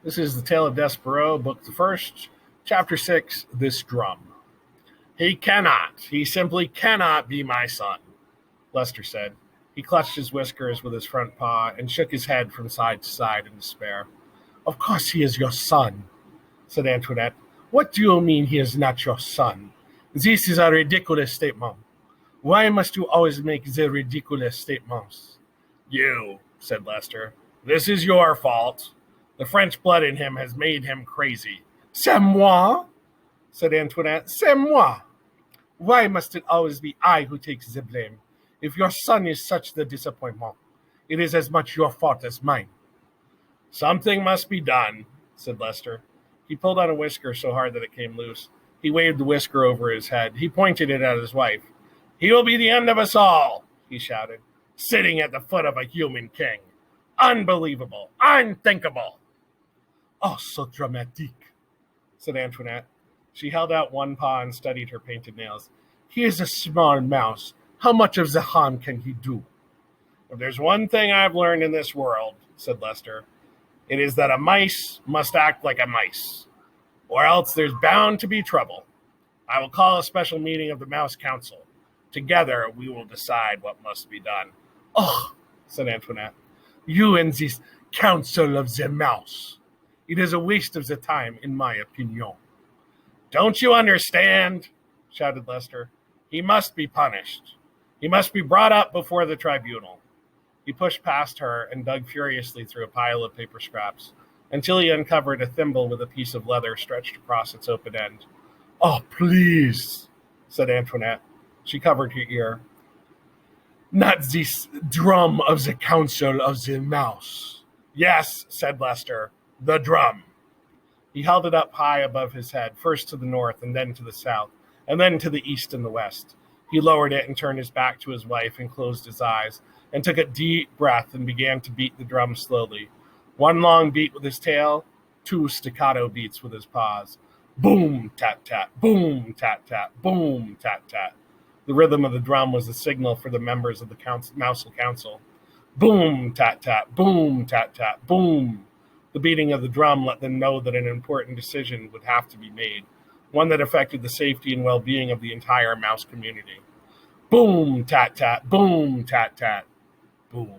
This is the Tale of Despereaux, Book the First, Chapter 6, This Drum. He simply cannot be my son, Lester said. He clutched his whiskers with his front paw and shook his head from side to side in despair. Of course he is your son, said Antoinette. What do you mean he is not your son? This is a ridiculous statement. Why must you always make the ridiculous statements? You, said Lester. This is your fault. The French blood in him has made him crazy. C'est moi, said Antoinette. C'est moi. Why must it always be I who takes the blame? If your son is such the disappointment, it is as much your fault as mine. Something must be done, said Lester. He pulled on a whisker so hard that it came loose. He waved the whisker over his head. He pointed it at his wife. He will be the end of us all, he shouted, sitting at the foot of a human king. Unbelievable, unthinkable. Oh, so dramatique, said Antoinette. She held out one paw and studied her painted nails. He is a small mouse. How much of the harm can he do? If there's one thing I've learned in this world, said Lester, it is that a mice must act like a mice, or else there's bound to be trouble. I will call a special meeting of the Mouse Council. Together we will decide what must be done. Oh, said Antoinette, you and this Council of the Mouse. It is a waste of the time, in my opinion. Don't you understand? Shouted Lester. He must be punished. He must be brought up before the tribunal. He pushed past her and dug furiously through a pile of paper scraps until he uncovered a thimble with a piece of leather stretched across its open end. Oh, please, said Antoinette. She covered her ear. Not this drum of the Council of the Mouse. Yes, said Lester, the drum. He held it up high above his head, first to the north and then to the south, and then to the east and the west. He lowered it and turned his back to his wife and closed his eyes and took a deep breath and began to beat the drum slowly. One long beat with his tail, two staccato beats with his paws. Boom, tat, tat, boom, tat, tat, boom, tat, tat. The rhythm of the drum was the signal for the members of the Mousel Council. Boom, tat, tat, boom, tat, tat, boom. The beating of the drum let them know that an important decision would have to be made, one that affected the safety and well-being of the entire mouse community. Boom, tat, tat, boom, tat, tat, boom.